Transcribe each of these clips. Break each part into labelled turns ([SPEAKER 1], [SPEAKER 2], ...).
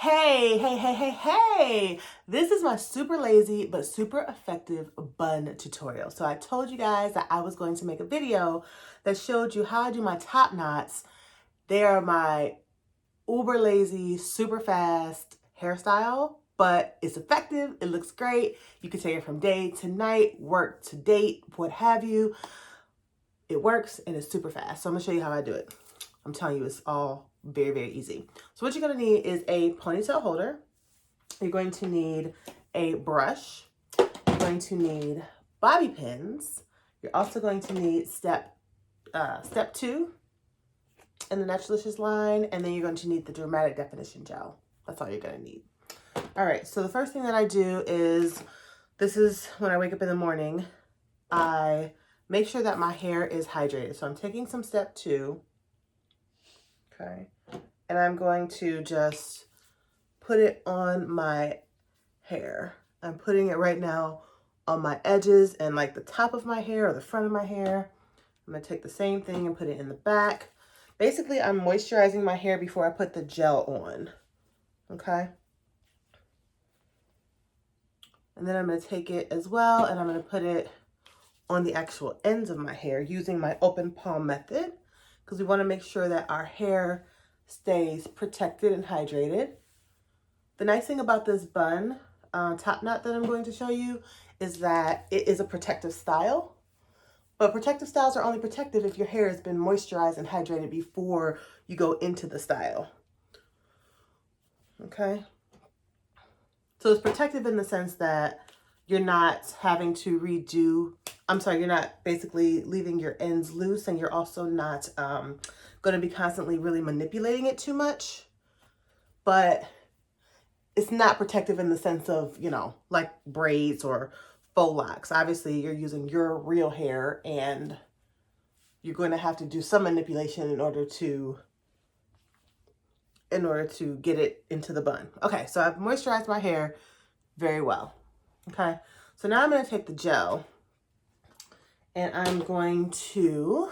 [SPEAKER 1] Hey. This is my super lazy but super effective bun tutorial. So I told you guys that I was going to make a video that showed you how I do my top knots. They are my uber lazy, super fast hairstyle, but it's effective. It looks great. You can take it from day to night, work to date, what have you. It works and it's super fast. So I'm gonna show you how I do it. I'm telling you, it's all very easy. So what you're gonna need is a ponytail holder. You're going to need a brush. You're going to need bobby pins. You're also going to need step 2 in the Naturalicious line, and then you're going to need the Dramatic Definition Gel. That's all you're gonna need. All right, so the first thing that I do is, this is when I wake up in the morning, I make sure that my hair is hydrated. So I'm taking some step 2, okay, and I'm going to just put it on my hair. I'm putting it right now on my edges and like the top of my hair or the front of my hair. I'm gonna take the same thing and put it in the back. Basically, I'm moisturizing my hair before I put the gel on, okay? And then I'm gonna take it as well and I'm gonna put it on the actual ends of my hair using my open palm method, because we wanna make sure that our hair stays protected and hydrated. The nice thing about this bun top knot that I'm going to show you is that it is a protective style, but protective styles are only protective if your hair has been moisturized and hydrated before you go into the style, okay? So it's protective in the sense that you're not having to you're not basically leaving your ends loose, and you're also not going to be constantly really manipulating it too much, but it's not protective in the sense of, like braids or faux locks. Obviously, you're using your real hair and you're going to have to do some manipulation in order to get it into the bun. Okay, so I've moisturized my hair very well. Okay, so now I'm going to take the gel and I'm going to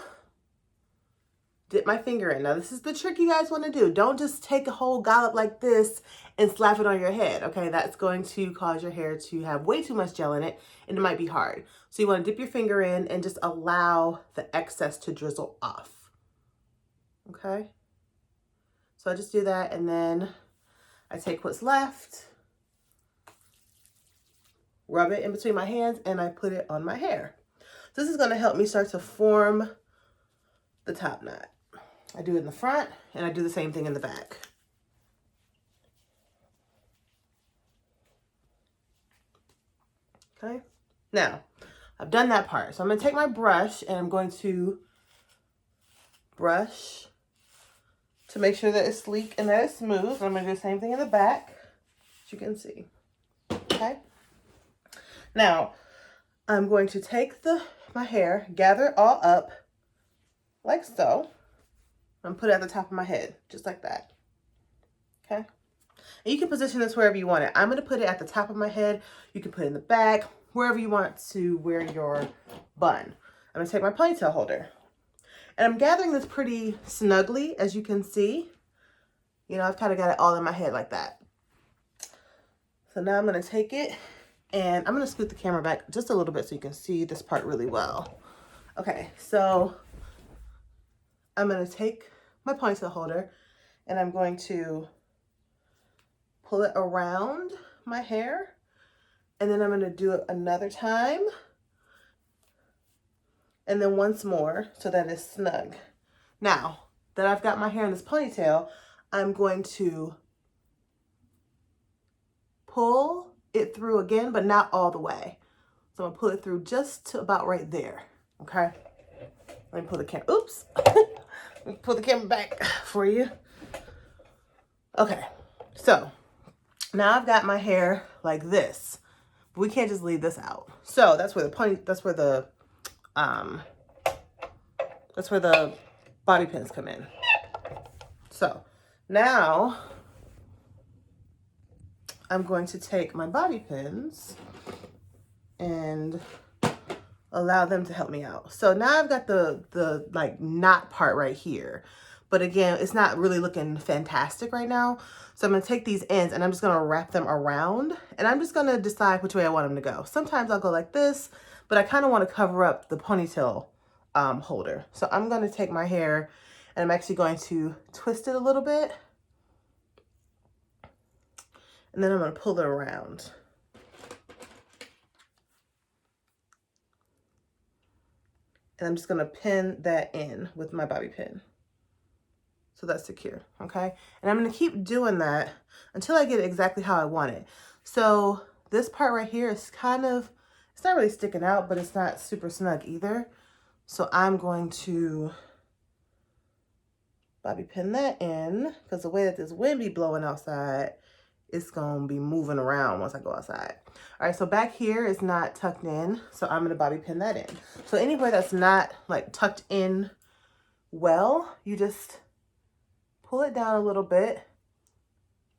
[SPEAKER 1] dip my finger in. Now, this is the trick you guys want to do. Don't just take a whole dollop like this and slap it on your head, okay? That's going to cause your hair to have way too much gel in it, and it might be hard. So you want to dip your finger in and just allow the excess to drizzle off, okay? So I just do that, and then I take what's left, rub it in between my hands, and I put it on my hair. So this is going to help me start to form the top knot. I do it in the front, and I do the same thing in the back. Okay, now I've done that part. So I'm going to take my brush and I'm going to brush to make sure that it's sleek and that it's smooth. I'm going to do the same thing in the back, as you can see. Okay, now I'm going to take my hair, gather it all up like so, and put it at the top of my head, just like that. Okay, and you can position this wherever you want it. I'm going to put it at the top of my head. You can put it in the back, wherever you want to wear your bun. I'm going to take my ponytail holder. And I'm gathering this pretty snugly, as you can see. I've kind of got it all in my head like that. So now I'm going to take it, and I'm going to scoot the camera back just a little bit so you can see this part really well. Okay, so I'm going to take my ponytail holder, and I'm going to pull it around my hair, and then I'm going to do it another time, and then once more so that it's snug. Now that I've got my hair in this ponytail, I'm going to pull it through again, but not all the way. So I'm gonna pull it through just to about right there, okay? Let me pull the camera, oops. Let me pull the camera back for you. Okay, so now I've got my hair like this, but we can't just leave this out. So that's where the bobby pins come in. So now I'm going to take my bobby pins and allow them to help me out. So now I've got the like knot part right here, But again, it's not really looking fantastic right now. So I'm going to take these ends and I'm just going to wrap them around. And I'm just going to decide which way I want them to go. Sometimes I'll go like this, but I kind of want to cover up the ponytail holder. So I'm going to take my hair and I'm actually going to twist it a little bit. And then I'm going to pull it around. And I'm just going to pin that in with my bobby pin. So that's secure, okay? And I'm going to keep doing that until I get it exactly how I want it. So this part right here is kind of, it's not really sticking out, but it's not super snug either. So I'm going to bobby pin that in, because the way that this wind be blowing outside, it's going to be moving around once I go outside. All right, so back here is not tucked in, so I'm going to bobby pin that in. So anywhere that's not like tucked in well, you just pull it down a little bit,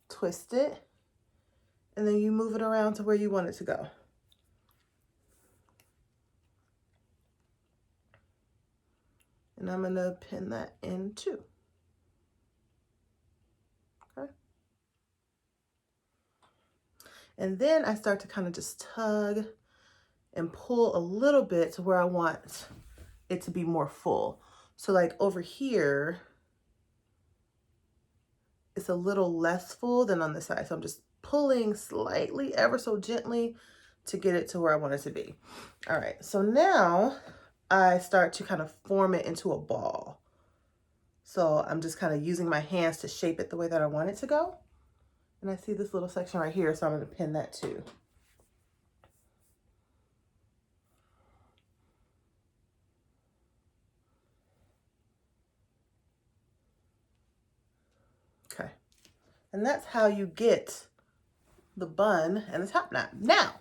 [SPEAKER 1] twist it, and then you move it around to where you want it to go. And I'm going to pin that in too. Okay. And then I start to kind of just tug and pull a little bit to where I want it to be more full. So like over here, it's a little less full than on the side. So I'm just pulling slightly, ever so gently, to get it to where I want it to be. All right, so now I start to kind of form it into a ball. So I'm just kind of using my hands to shape it the way that I want it to go. And I see this little section right here, so I'm going to pin that too. Okay. And that's how you get the bun and the top knot. Now,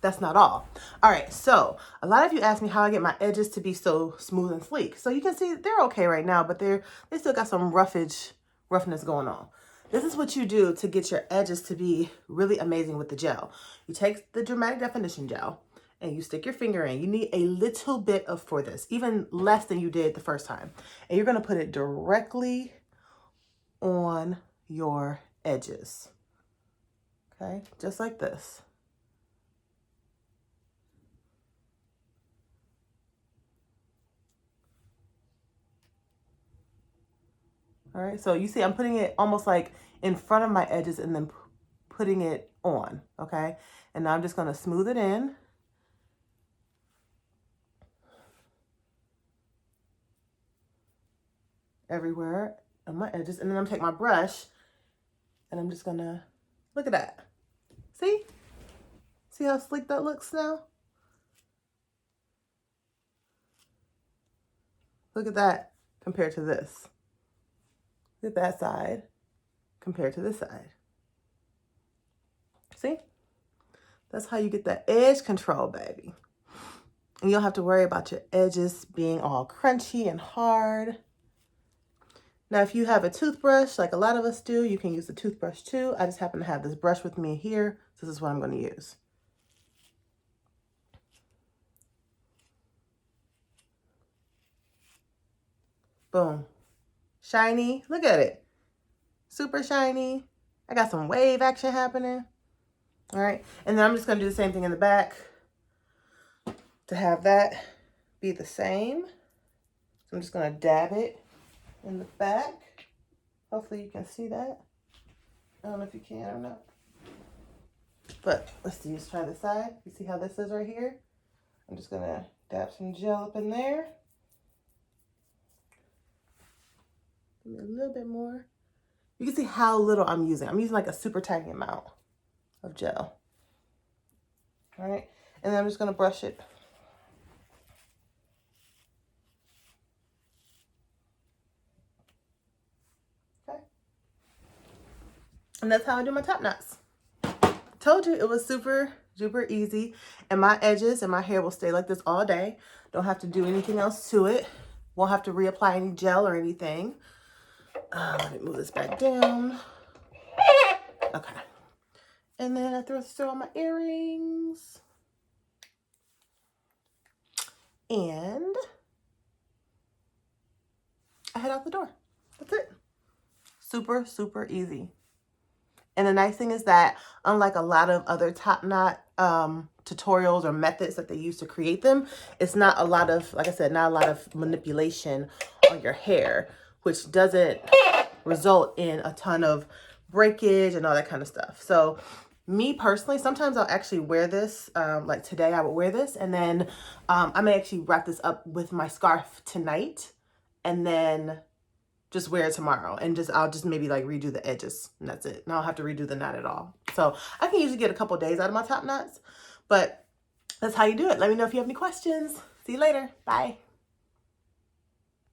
[SPEAKER 1] that's not all. All right, so a lot of you ask me how I get my edges to be so smooth and sleek. So you can see they're okay right now, but they still got some roughness going on. This is what you do to get your edges to be really amazing with the gel. You take the Dramatic Definition gel and you stick your finger in. You need a little bit for this, even less than you did the first time. And you're gonna put it directly on your edges. Okay, just like this. All right, so you see I'm putting it almost like in front of my edges and then putting it on, okay? And now I'm just gonna smooth it in. Everywhere on my edges. And then I'm gonna take my brush and I'm just gonna, look at that. See? See how sleek that looks now? Look at that compared to this. Look at that side compared to this side. See? That's how you get that edge control, baby. And you don't have to worry about your edges being all crunchy and hard. Now, if you have a toothbrush, like a lot of us do, you can use a toothbrush too. I just happen to have this brush with me here. So this is what I'm going to use. Boom. Shiny. Look at it. Super shiny. I got some wave action happening. All right. And then I'm just going to do the same thing in the back to have that be the same. So I'm just going to dab it in the back. Hopefully you can see that. I don't know if you can or not. But let's see, let's try this side. You see how this is right here? I'm just going to dab some gel up in there. Give me a little bit more. You can see how little I'm using. I'm using like a super tiny amount of gel. All right. And then I'm just going to brush it. Okay. And that's how I do my top knots. Told you it was super duper easy, and my edges and my hair will stay like this all day. Don't have to do anything else to it. Won't have to reapply any gel or anything. Let me move this back down. Okay. And then I throw on my earrings. And I head out the door. That's it. Super, super easy. And the nice thing is that unlike a lot of other top knot tutorials or methods that they use to create them, it's not a lot of, like I said, not a lot of manipulation on your hair, which doesn't result in a ton of breakage and all that kind of stuff. So me personally, sometimes I'll actually wear this, like today I would wear this, and then I may actually wrap this up with my scarf tonight and then just wear it tomorrow, and I'll just maybe like redo the edges, and that's it. And I don't have to redo the knot at all. So I can usually get a couple days out of my top knots, but that's how you do it. Let me know if you have any questions. See you later. Bye.